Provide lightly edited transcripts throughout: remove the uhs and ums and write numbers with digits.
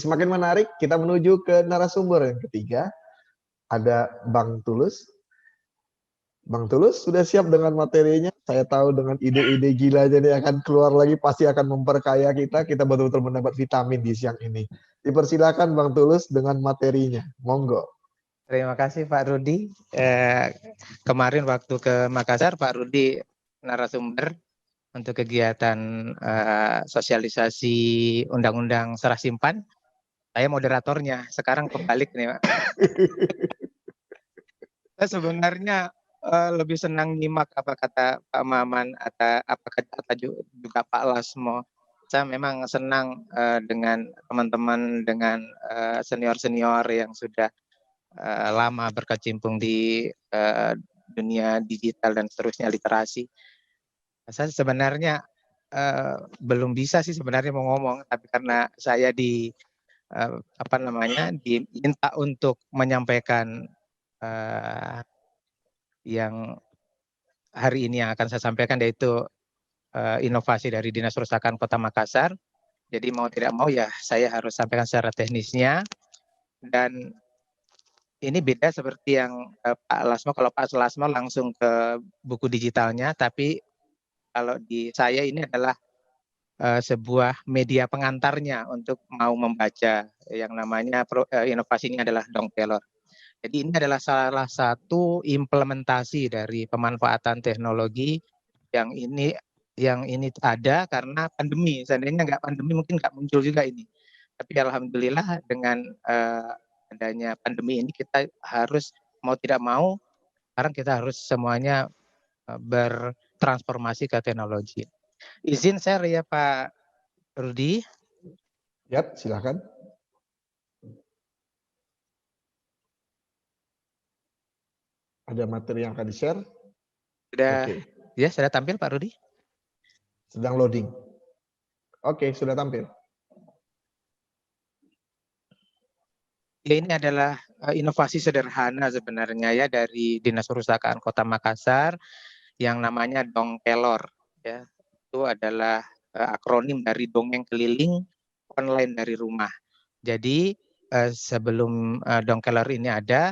semakin menarik, kita menuju ke narasumber yang ketiga. Ada Bang Tulus. Bang Tulus sudah siap dengan materinya? Saya tahu dengan ide-ide gila jadi akan keluar lagi, pasti akan memperkaya kita. Kita betul-betul mendapat vitamin di siang ini. Dipersilakan Bang Tulus dengan materinya. Monggo. Terima kasih Pak Rudi. Kemarin waktu ke Makassar, Pak Rudi narasumber untuk kegiatan sosialisasi Undang-Undang Serah Simpan. Saya moderatornya. Sekarang kebalik nih, Pak. Saya sebenarnya lebih senang nyimak apa kata Pak Maman atau apa kata juga Pak Lasmo. Saya memang senang dengan teman-teman, dengan senior-senior yang sudah lama berkecimpung di dunia digital dan seterusnya, literasi. Saya sebenarnya belum bisa sih sebenarnya mau ngomong, tapi karena saya diminta untuk menyampaikan yang hari ini yang akan saya sampaikan, yaitu inovasi dari Dinas Perpustakaan Kota Makassar. Jadi mau tidak mau ya saya harus sampaikan secara teknisnya. Dan ini beda seperti yang Pak Lasmo. Kalau Pak Lasmo langsung ke buku digitalnya, tapi kalau di saya ini adalah sebuah media pengantarnya untuk mau membaca. Yang namanya inovasi ini adalah Dongkelor. Jadi ini adalah salah satu implementasi dari pemanfaatan teknologi yang ini ada karena pandemi. Seandainya nggak pandemi mungkin nggak muncul juga ini. Tapi alhamdulillah dengan adanya pandemi ini kita harus mau tidak mau sekarang kita harus semuanya bertransformasi ke teknologi. Izin share ya Pak Rudi. Yap, silakan. Ada materi yang akan di-share? Sudah, ya sudah tampil Pak Rudi? Sedang loading. Oke, sudah tampil. Ya, ini adalah inovasi sederhana sebenarnya ya dari Dinas Perpustakaan Kota Makassar yang namanya Dongkelor. Ya, itu adalah akronim dari dongeng keliling online dari rumah. Jadi sebelum Dongkelor ini ada,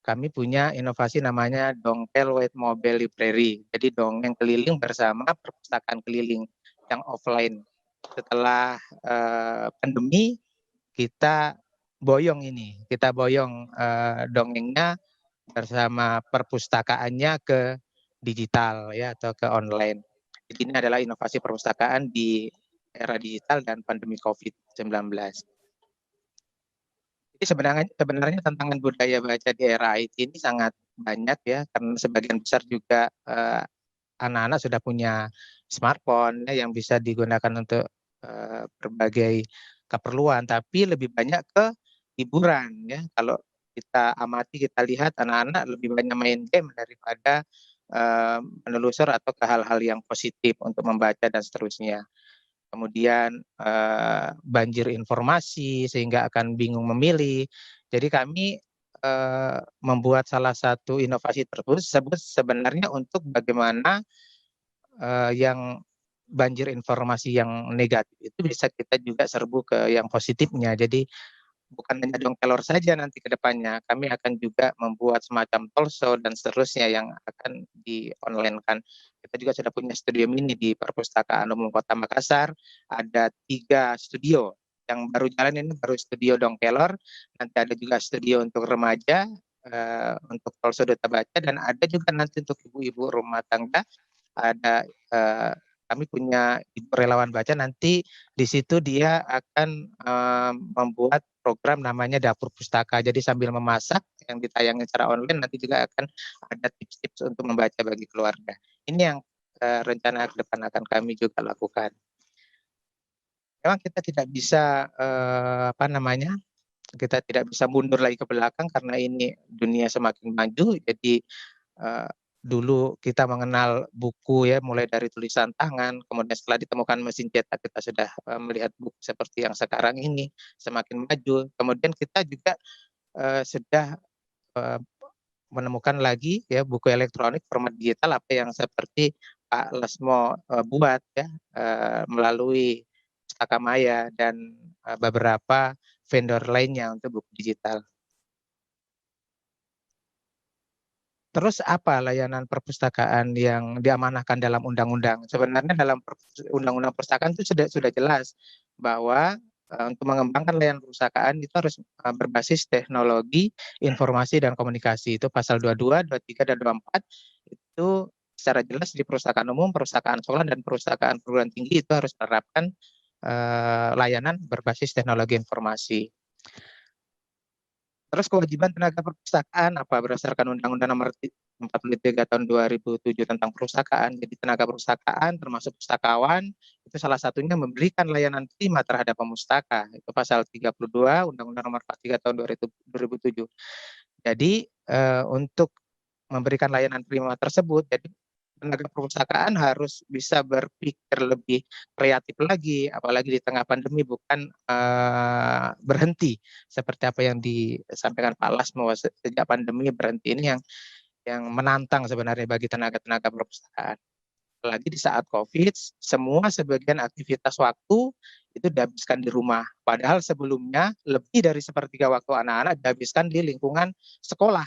kami punya inovasi namanya Dongkel White Mobile Library. Jadi dongeng keliling bersama perpustakaan keliling yang offline. Setelah pandemi kita boyong dongengnya bersama perpustakaannya ke digital ya atau ke online. Jadi ini adalah inovasi perpustakaan di era digital dan pandemi COVID-19. Jadi sebenarnya tantangan budaya baca di era IT ini sangat banyak ya, karena sebagian besar juga anak-anak sudah punya smartphone ya, yang bisa digunakan untuk berbagai keperluan, tapi lebih banyak ke hiburan ya. Kalau kita amati, kita lihat anak-anak lebih banyak main game daripada menelusur atau ke hal-hal yang positif untuk membaca dan seterusnya. Kemudian banjir informasi sehingga akan bingung memilih. Jadi kami membuat salah satu inovasi tersebut sebenarnya untuk bagaimana yang banjir informasi yang negatif itu bisa kita juga serbu ke yang positifnya. Jadi bukan hanya Dongkelor saja nanti ke depannya, kami akan juga membuat semacam talkshow dan seterusnya yang akan di-online-kan. Kita juga sudah punya studio mini di Perpustakaan Umum Kota Makassar, ada 3 studio. Yang baru jalan ini baru studio Dongkelor, nanti ada juga studio untuk remaja, untuk talkshow duta baca, dan ada juga nanti untuk ibu-ibu rumah tangga, ada kami punya ibu relawan baca, nanti di situ dia akan membuat program namanya Dapur Pustaka. Jadi sambil memasak yang ditayangkan secara online, nanti juga akan ada tips-tips untuk membaca bagi keluarga. Ini yang rencana ke depan akan kami juga lakukan. Memang kita tidak bisa kita tidak bisa mundur lagi ke belakang karena ini dunia semakin maju. Jadi dulu kita mengenal buku ya mulai dari tulisan tangan, kemudian setelah ditemukan mesin cetak kita sudah melihat buku seperti yang sekarang ini semakin maju. Kemudian kita juga sudah menemukan lagi ya buku elektronik format digital, apa yang seperti Pak Lesmo buat ya melalui Pustaka Maya dan beberapa vendor lainnya untuk buku digital. Terus apa layanan perpustakaan yang diamanahkan dalam undang-undang? Sebenarnya dalam undang-undang perpustakaan itu sudah jelas bahwa untuk mengembangkan layanan perpustakaan itu harus berbasis teknologi, informasi dan komunikasi. Itu pasal 22, 23 dan 24 itu secara jelas di perpustakaan umum, perpustakaan sekolah dan perpustakaan perguruan tinggi itu harus menerapkan layanan berbasis teknologi informasi. Terus kewajiban tenaga perpustakaan apa berdasarkan Undang-Undang Nomor 43 Tahun 2007 tentang perpustakaan. Jadi tenaga perpustakaan termasuk pustakawan itu salah satunya memberikan layanan prima terhadap pemustaka. Itu pasal 32 Undang-Undang Nomor 43 Tahun 2007. Jadi untuk memberikan layanan prima tersebut, jadi tenaga perpustakaan harus bisa berpikir lebih kreatif lagi, apalagi di tengah pandemi, bukan berhenti seperti apa yang disampaikan Pak Las bahwa sejak pandemi berhenti ini yang menantang sebenarnya bagi tenaga-tenaga perpustakaan. Apalagi di saat COVID, semua sebagian aktivitas waktu itu dihabiskan di rumah. Padahal sebelumnya lebih dari sepertiga waktu anak-anak dihabiskan di lingkungan sekolah.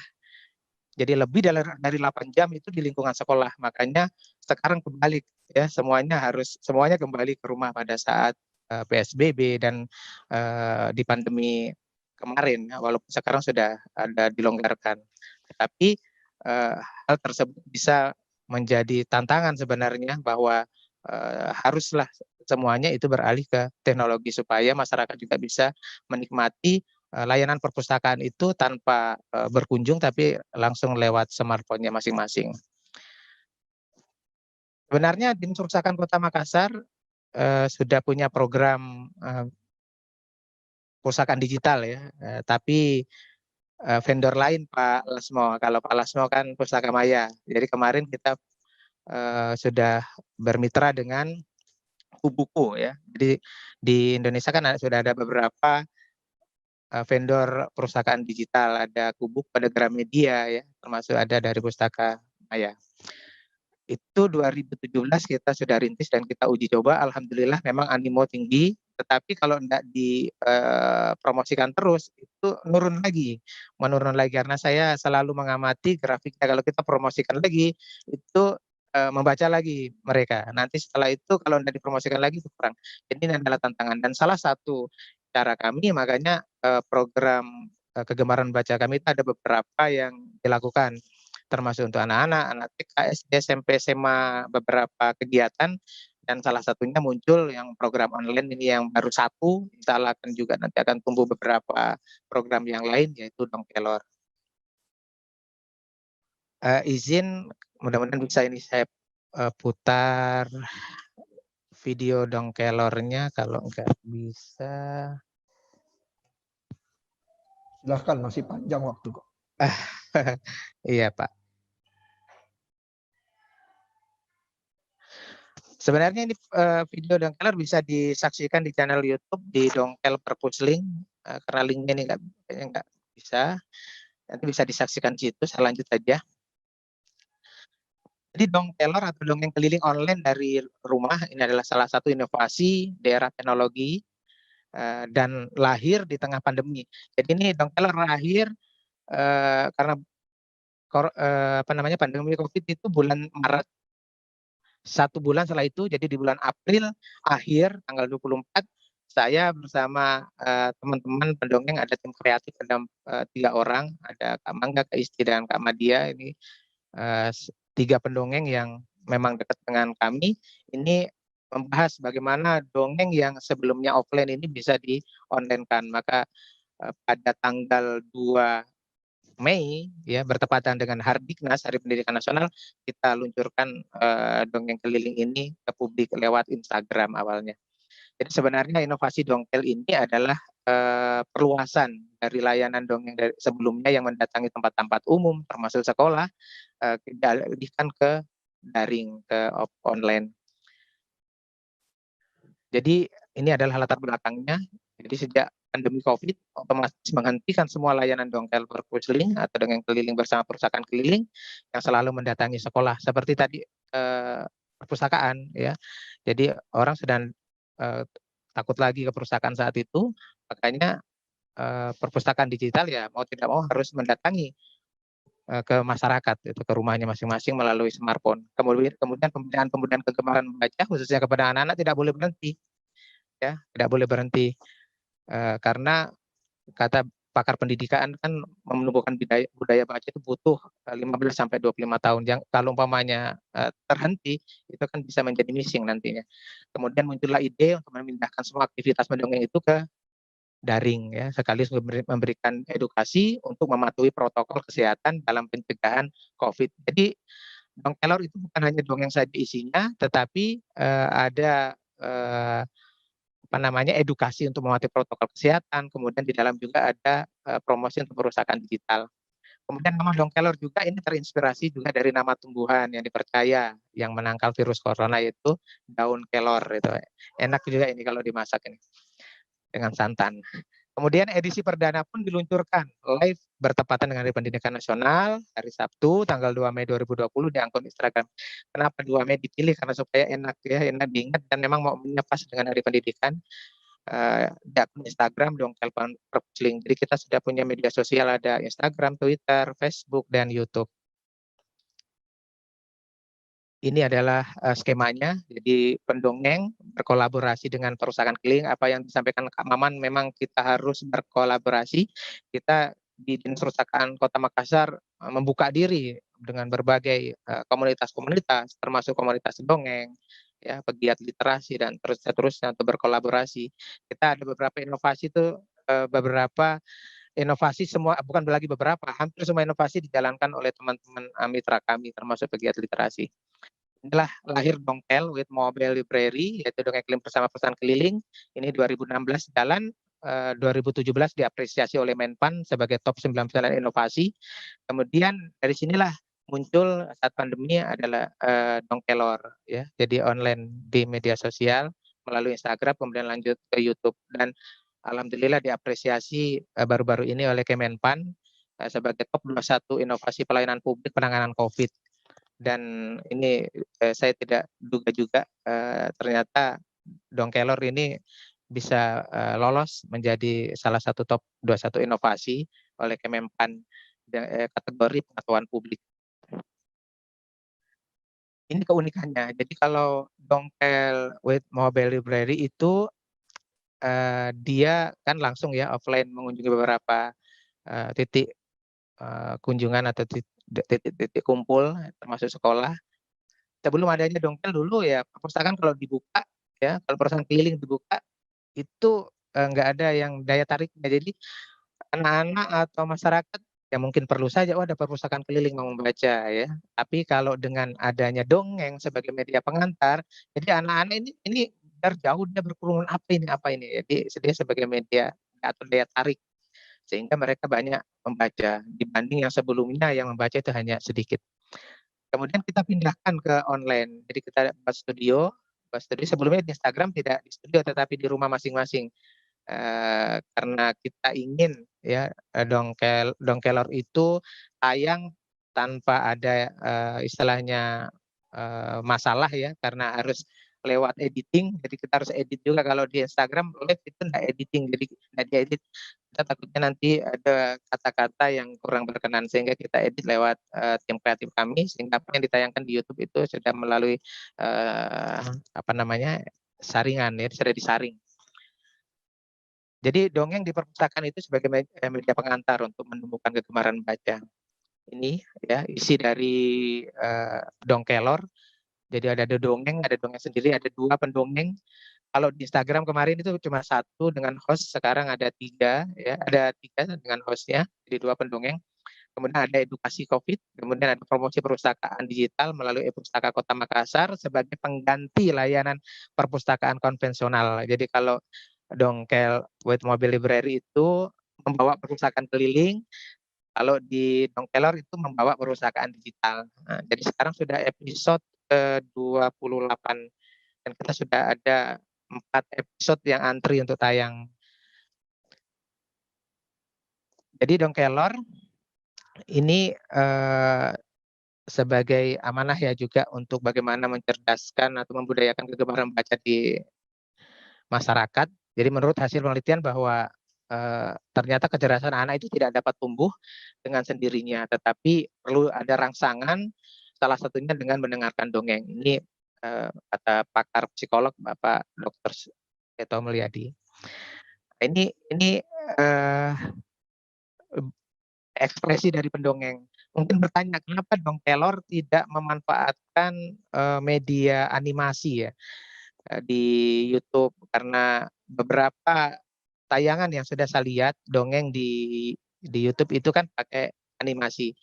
Jadi lebih dari 8 jam itu di lingkungan sekolah. Makanya sekarang kebalik ya, semuanya kembali ke rumah pada saat PSBB dan di pandemi kemarin ya, walaupun sekarang sudah ada dilonggarkan. Tetapi hal tersebut bisa menjadi tantangan sebenarnya bahwa haruslah semuanya itu beralih ke teknologi supaya masyarakat juga bisa menikmati layanan perpustakaan itu tanpa berkunjung tapi langsung lewat smartphone-nya masing-masing. Sebenarnya Dinas Perpustakaan Kota Makassar sudah punya program perpustakaan digital ya, tapi vendor lain Pak Lasmo. Kalau Pak Lasmo kan Pustaka Maya. Jadi kemarin kita sudah bermitra dengan Kubuku ya. Jadi di Indonesia kan sudah ada beberapa vendor perpustakaan digital, ada Kubuk, ada Gramedia ya, termasuk ada dari Pustaka Maya. Itu 2017 kita sudah rintis dan kita uji coba, alhamdulillah memang animo tinggi, tetapi kalau tidak dipromosikan terus itu menurun lagi karena saya selalu mengamati grafiknya, kalau kita promosikan lagi itu membaca lagi mereka. Nanti setelah itu kalau tidak dipromosikan lagi itu kurang. Jadi ini adalah tantangan dan salah satu cara kami makanya program kegemaran baca kami itu ada beberapa yang dilakukan termasuk untuk anak-anak, anak TK, SD, SMP, SMA, beberapa kegiatan dan salah satunya muncul yang program online ini yang baru satu, insya Allah akan juga nanti akan tumbuh beberapa program yang lain yaitu Dongkelor. Izin mudah-mudahan bisa ini saya putar video Dongkelornya, kalau enggak bisa. Silahkan, masih panjang waktu kok. Iya Pak. Sebenarnya ini video Dongkeler bisa disaksikan di channel YouTube di Dongkel Perpusling, karena linknya ini nggak bisa. Nanti bisa disaksikan di situ, saya lanjut saja. Jadi Dongkelor atau dongeng keliling online dari rumah ini adalah salah satu inovasi daerah teknologi dan lahir di tengah pandemi. Jadi ini Dongkelor lahir karena pandemi COVID itu bulan Maret. 1 bulan setelah itu, jadi di bulan April akhir tanggal 24 saya bersama teman-teman pendongeng, ada tim kreatif, ada 3 orang, ada Kak Mangga, Kak Isti, dan Kak Madia. Ini 3 pendongeng yang memang dekat dengan kami. Ini membahas bagaimana dongeng yang sebelumnya offline ini bisa di-online-kan. Maka pada tanggal 2 Mei ya, bertepatan dengan Hardiknas, Hari Pendidikan Nasional, kita luncurkan dongeng keliling ini ke publik lewat Instagram awalnya. Jadi sebenarnya inovasi Dongkel ini adalah perluasan dari layanan dongeng dari sebelumnya yang mendatangi tempat-tempat umum termasuk sekolah, kita alihkan ke daring, ke online. Jadi ini adalah latar belakangnya. Jadi sejak pandemi COVID otomatis menghentikan semua layanan Dongkel Perpusling atau dongeng keliling bersama perpustakaan keliling yang selalu mendatangi sekolah seperti tadi perpustakaan ya. Jadi orang sedang takut lagi ke perpustakaan saat itu, makanya perpustakaan digital ya mau tidak mau harus mendatangi ke masyarakat itu, ke rumahnya masing-masing melalui smartphone. Kemudian pembinaan kegemaran membaca khususnya kepada anak-anak tidak boleh berhenti ya, tidak boleh berhenti, karena kata pakar pendidikan kan menumbuhkan budaya baca itu butuh 15 sampai 25 tahun. Yang kalau umpamanya terhenti itu kan bisa menjadi missing nantinya. Kemudian muncullah ide untuk memindahkan semua aktivitas mendongeng itu ke daring ya, sekaligus memberikan edukasi untuk mematuhi protokol kesehatan dalam pencegahan COVID. Jadi Dongkelor itu bukan hanya dongeng saja isinya, tetapi ada apa namanya edukasi untuk mematuhi protokol kesehatan. Kemudian di dalam juga ada promosi untuk perusahaan digital. Kemudian nama Dongkelor juga ini terinspirasi juga dari nama tumbuhan yang dipercaya yang menangkal virus corona, yaitu daun kelor itu. Enak juga ini kalau dimasak ini dengan santan. Kemudian edisi perdana pun diluncurkan live bertepatan dengan Hari Pendidikan Nasional hari Sabtu tanggal 2 Mei 2020 di akun Instagram. Kenapa 2 Mei dipilih? Karena supaya enak ya, enak diingat dan memang mau pas dengan Hari Pendidikan. Di akun Instagram Dongkel Perpusling. Jadi kita sudah punya media sosial, ada Instagram, Twitter, Facebook, dan YouTube. Ini adalah skemanya. Jadi pendongeng berkolaborasi dengan perusahaan keliling. Apa yang disampaikan Kak Maman, memang kita harus berkolaborasi. Kita di Dinas Perpustakaan Kota Makassar membuka diri dengan berbagai komunitas-komunitas, termasuk komunitas dongeng, ya, pegiat literasi dan seterusnya untuk berkolaborasi. Kita ada beberapa inovasi itu, beberapa inovasi semua, bukan lagi beberapa, hampir semua inovasi dijalankan oleh teman-teman mitra kami termasuk pegiat literasi. Inilah lahir Dongkel with Mobile Library, yaitu dongeng keliling bersama perusahaan keliling. Ini 2016 jalan, 2017 diapresiasi oleh Menpan sebagai top 9 inovasi. Kemudian dari sinilah muncul saat pandemi adalah Dongkelor ya. Jadi online di media sosial melalui Instagram, kemudian lanjut ke YouTube, dan alhamdulillah diapresiasi baru-baru ini oleh Kemenpan sebagai top 21 inovasi pelayanan publik penanganan COVID. Dan ini saya tidak duga juga ternyata Dongkelor ini bisa lolos menjadi salah satu top 21 inovasi oleh Kemenpan kategori pengetahuan publik. Ini keunikannya. Jadi kalau Dongkel with Mobile Library itu dia kan langsung ya offline mengunjungi beberapa titik kunjungan atau titik kumpul termasuk sekolah. Sebelum adanya Dongkel dulu ya perpustakaan kalau dibuka ya, kalau perusahaan keliling dibuka itu nggak ada yang daya tariknya. Jadi anak-anak atau masyarakat ya mungkin perlu saja, oh ada perpustakaan keliling mau membaca ya. Tapi kalau dengan adanya dongeng sebagai media pengantar, jadi anak-anak ini dari jauh dia berkerumun, apa ini. Jadi dia sebagai media atau daya tarik sehingga mereka banyak membaca dibanding yang sebelumnya yang membaca itu hanya sedikit. Kemudian kita pindahkan ke online. Jadi kita buat studio sebelumnya di Instagram, tidak di studio tetapi di rumah masing-masing. Karena kita ingin ya Dongkelor itu tayang tanpa ada istilahnya masalah ya, karena harus lewat editing. Jadi kita harus edit juga. Kalau di Instagram live itu enggak editing, jadi enggak diedit. Kita takutnya nanti ada kata-kata yang kurang berkenan, sehingga kita edit lewat tim kreatif kami, sehingga apa yang ditayangkan di YouTube itu sudah melalui apa namanya saringan ya, sudah disaring. Jadi dongeng di perpustakaan itu sebagai media pengantar untuk menumbuhkan kegemaran baca. Ini ya isi dari Dongkelor. Jadi ada dongeng sendiri, ada 2 pendongeng. Kalau di Instagram kemarin itu cuma 1 dengan host, sekarang ada 3 ya, ada 3 dengan hostnya, jadi 2 pendongeng. Kemudian ada edukasi COVID, kemudian ada promosi perpustakaan digital melalui e-Pustaka Kota Makassar sebagai pengganti layanan perpustakaan konvensional. Jadi kalau Dongkel with Mobile Library itu membawa perpustakaan keliling, kalau di Dongkelor itu membawa perpustakaan digital. Nah, jadi sekarang sudah episode ke-28 dan kita sudah ada 4 episode yang antri untuk tayang. Jadi Dongkelor ini sebagai amanah ya juga untuk bagaimana mencerdaskan atau membudayakan kegemaran membaca di masyarakat. Jadi menurut hasil penelitian bahwa ternyata kecerdasan anak itu tidak dapat tumbuh dengan sendirinya, tetapi perlu ada rangsangan, salah satunya dengan mendengarkan dongeng. Ini kata pakar psikolog Bapak Dr. Seto Mulyadi. Ini eh, ekspresi dari pendongeng. Mungkin bertanya, kenapa Dong Kelor tidak memanfaatkan media animasi ya di YouTube? Karena beberapa tayangan yang sudah saya lihat dongeng di YouTube itu kan pakai animasi.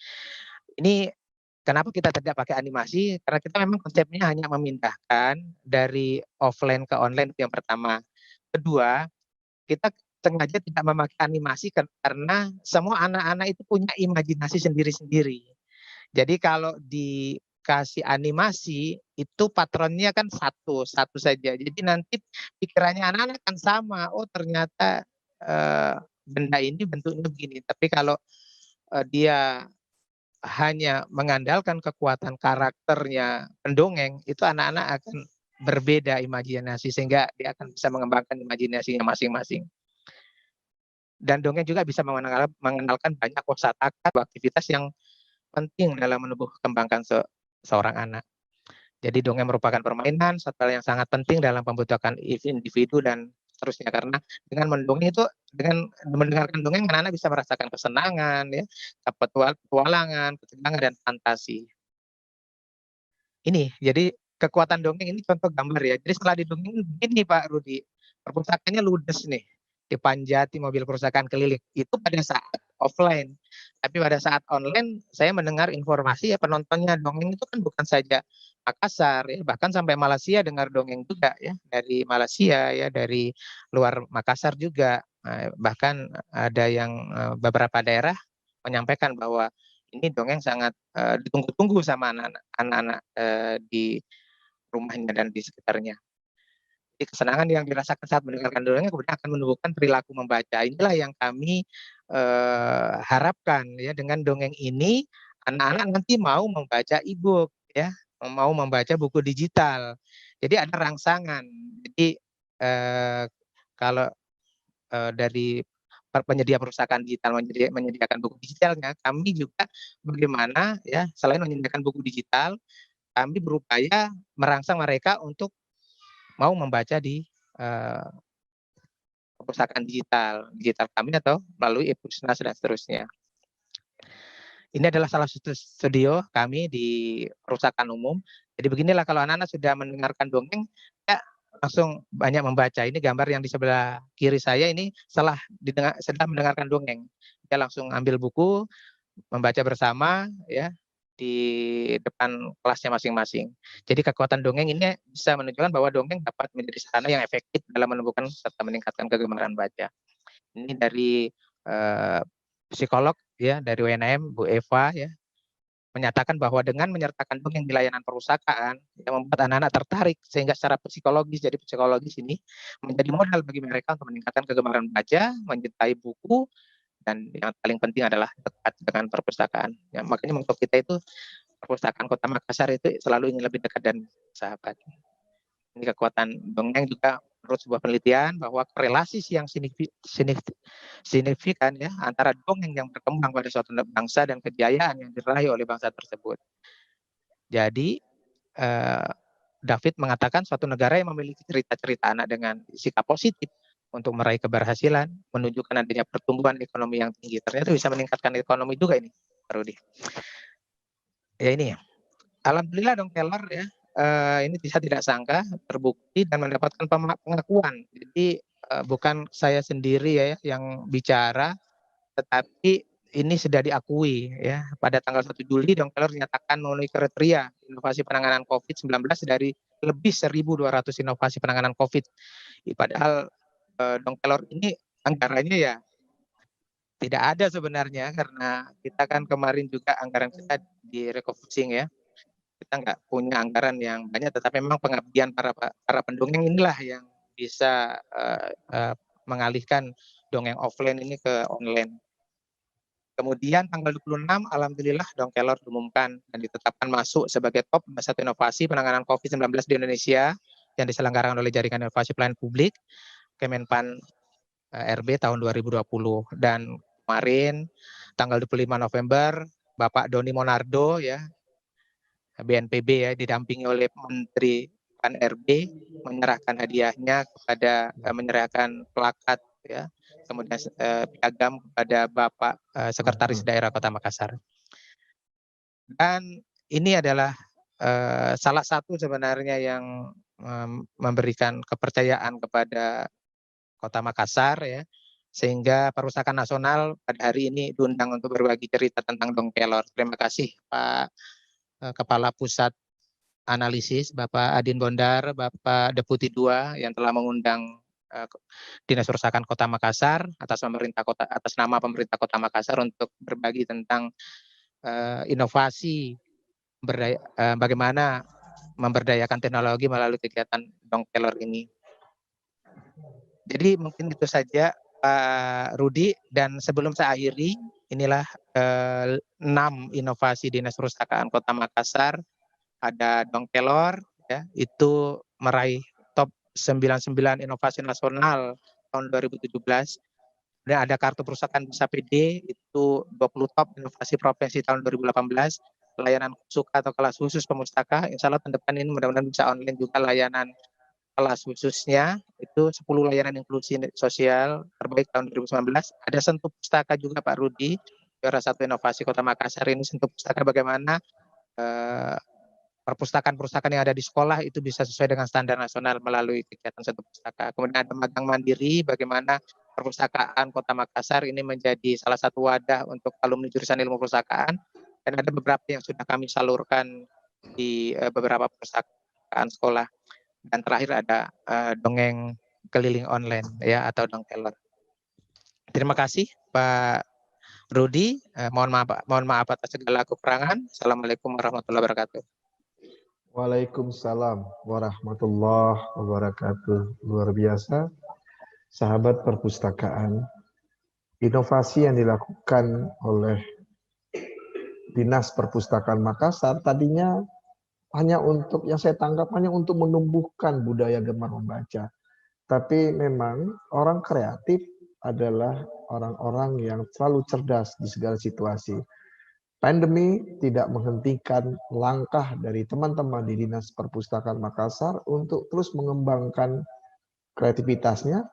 Ini kenapa kita tidak pakai animasi? Karena kita memang konsepnya hanya memindahkan dari offline ke online, itu yang pertama. Kedua, kita sengaja tidak memakai animasi karena semua anak-anak itu punya imajinasi sendiri-sendiri. Jadi kalau dikasih animasi itu patronnya kan satu saja. Jadi nanti pikirannya anak-anak kan sama. Oh ternyata benda ini bentuknya begini. Tapi kalau dia hanya mengandalkan kekuatan karakternya pendongeng, itu anak-anak akan berbeda imajinasi sehingga dia akan bisa mengembangkan imajinasinya masing-masing. Dan dongeng juga bisa mengenalkan banyak kosakata aktivitas yang penting dalam menumbuh kembangkan seorang anak. Jadi dongeng merupakan permainan, satu hal yang sangat penting dalam pembentukan individu dan seterusnya. Karena dengan mendongeng itu, dengan mendengarkan dongeng, anak-anak bisa merasakan kesenangan, ya, petualangan, ketegangan, dan fantasi. Ini, jadi kekuatan dongeng ini contoh gambar ya. Jadi setelah didongeng, ini Pak Rudi, perpustakaannya ludes nih, dipanjati mobil perpustakaan keliling. Itu pada saat offline. Tapi pada saat online, saya mendengar informasi ya penontonnya dongeng itu kan bukan saja Makassar ya, bahkan sampai Malaysia dengar dongeng juga ya, dari Malaysia ya, dari luar Makassar juga. Bahkan ada yang beberapa daerah menyampaikan bahwa ini dongeng sangat ditunggu-tunggu sama anak-anak di rumahnya dan di sekitarnya. Jadi kesenangan yang dirasakan saat mendengarkan dongeng kemudian akan menumbuhkan perilaku membaca. Inilah yang kami harapkan ya, dengan dongeng ini anak-anak nanti mau membaca e-book ya, mau membaca buku digital. Jadi ada rangsangan. Jadi kalau dari penyedia perpustakaan digital menyediakan buku digitalnya, kami juga bagaimana ya, selain menyediakan buku digital, kami berupaya merangsang mereka untuk mau membaca di perpustakaan digital kami atau melalui e-Pusnas dan seterusnya. Ini adalah salah satu studio kami di perpustakaan umum. Jadi beginilah kalau anak-anak sudah mendengarkan dongeng, ya langsung banyak membaca. Ini gambar yang di sebelah kiri saya ini sedang mendengarkan dongeng. Dia langsung ambil buku, membaca bersama ya di depan kelasnya masing-masing. Jadi kekuatan dongeng ini bisa menunjukkan bahwa dongeng dapat menjadi sarana yang efektif dalam menumbuhkan serta meningkatkan kegemaran baca. Ini dari psikolog ya dari UNM Bu Eva ya, menyatakan bahwa dengan menyertakan dongeng di layanan perpustakaan yang membuat anak-anak tertarik sehingga secara psikologis, jadi psikologis ini menjadi modal bagi mereka untuk meningkatkan kegemaran baca, mencintai buku, dan yang paling penting adalah dekat dengan perpustakaan. Ya, makanya untuk kita itu perpustakaan Kota Makassar itu selalu ingin lebih dekat dan sahabat. Ini kekuatan dongeng juga menurut sebuah penelitian bahwa korelasi yang signifikan ya antara dongeng yang berkembang pada suatu bangsa dan kejayaan yang diraih oleh bangsa tersebut. Jadi David mengatakan suatu negara yang memiliki cerita-cerita anak dengan sikap positif untuk meraih keberhasilan, menunjukkan adanya pertumbuhan ekonomi yang tinggi. Ternyata bisa meningkatkan ekonomi juga ini, Pak Rudi. Ya ini ya. Alhamdulillah dong Keller ya. Ini bisa tidak sangka terbukti dan mendapatkan pengakuan. Jadi bukan saya sendiri ya yang bicara, tetapi ini sudah diakui ya. Pada tanggal 1 Juli Dong Keller dinyatakan memenuhi kriteria inovasi penanganan COVID-19 dari lebih 1.200 inovasi penanganan COVID. Padahal Dong Keller ini anggarannya ya tidak ada sebenarnya, karena kita kan kemarin juga anggaran kita di refocusing ya. Kita nggak punya anggaran yang banyak, tetapi memang pengabdian para pendongeng inilah yang bisa mengalihkan dongeng offline ini ke online. Kemudian tanggal 26, alhamdulillah Dong Kelor diumumkan dan ditetapkan masuk sebagai top 1 inovasi penanganan COVID-19 di Indonesia yang diselenggarakan oleh Jaringan Inovasi Pelayanan Publik Kemenpan RB tahun 2020. Dan kemarin tanggal 25 November Bapak Doni Monardo ya BNPB ya didampingi oleh Menteri Pan RB menyerahkan hadiahnya kepada menyerahkan plakat ya kemudian piagam kepada Bapak Sekretaris Daerah Kota Makassar. Dan ini adalah salah satu sebenarnya yang memberikan kepercayaan kepada Kota Makassar ya, sehingga Perpustakaan Nasional pada hari ini diundang untuk berbagi cerita tentang Dong Kelor. Terima kasih Pak Kepala Pusat Analisis Bapak Adin Bondar, Bapak Deputi 2 yang telah mengundang Dinas Perpustakaan Kota Makassar atas nama pemerintah Kota Makassar untuk berbagi tentang inovasi bagaimana memberdayakan teknologi melalui kegiatan Dong Kelor ini. Jadi mungkin itu saja Pak Rudi, dan sebelum saya akhiri, inilah 6 inovasi Dinas Perpustakaan Kota Makassar. Ada Dong Kelor, ya, itu meraih top 99 inovasi nasional tahun 2017. Kemudian ada Kartu Perpustakaan Bisa PD, itu 20 top inovasi provinsi tahun 2018. Layanan suka atau kelas khusus pemustaka, insya Allah tahun depan ini mudah-mudahan bisa online juga layanan kelas khususnya, itu 10 layanan inklusi sosial terbaik tahun 2019. Ada Sentuh Pustaka juga Pak Rudi, juara 1 inovasi Kota Makassar ini Sentuh Pustaka, bagaimana perpustakaan-perpustakaan yang ada di sekolah itu bisa sesuai dengan standar nasional melalui kegiatan Sentuh Pustaka. Kemudian ada Magang Mandiri, bagaimana perpustakaan Kota Makassar ini menjadi salah satu wadah untuk alumni jurusan ilmu perpustakaan, dan ada beberapa yang sudah kami salurkan di beberapa perpustakaan sekolah. Dan terakhir ada dongeng keliling online ya atau Dong Kelor. Terima kasih Pak Rudi. Mohon maaf atas segala kekurangan. Assalamualaikum warahmatullahi wabarakatuh. Waalaikumsalam warahmatullahi wabarakatuh. Luar biasa, sahabat perpustakaan. Inovasi yang dilakukan oleh Dinas Perpustakaan Makassar tadinya hanya untuk, yang saya tangkap hanya untuk menumbuhkan budaya gemar membaca. Tapi memang orang kreatif adalah orang-orang yang selalu cerdas di segala situasi. Pandemi tidak menghentikan langkah dari teman-teman di Dinas Perpustakaan Makassar untuk terus mengembangkan kreativitasnya.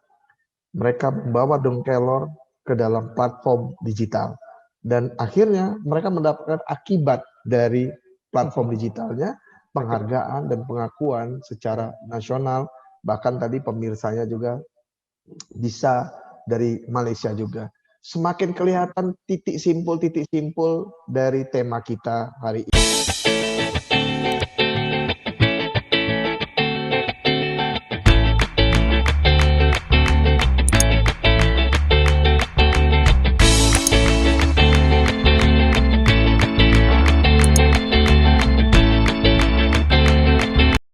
Mereka membawa Dong Kelor ke dalam platform digital. Dan akhirnya mereka mendapatkan akibat dari platform digitalnya, penghargaan dan pengakuan secara nasional, bahkan tadi pemirsanya juga bisa dari Malaysia juga. Semakin kelihatan titik simpul dari tema kita hari ini.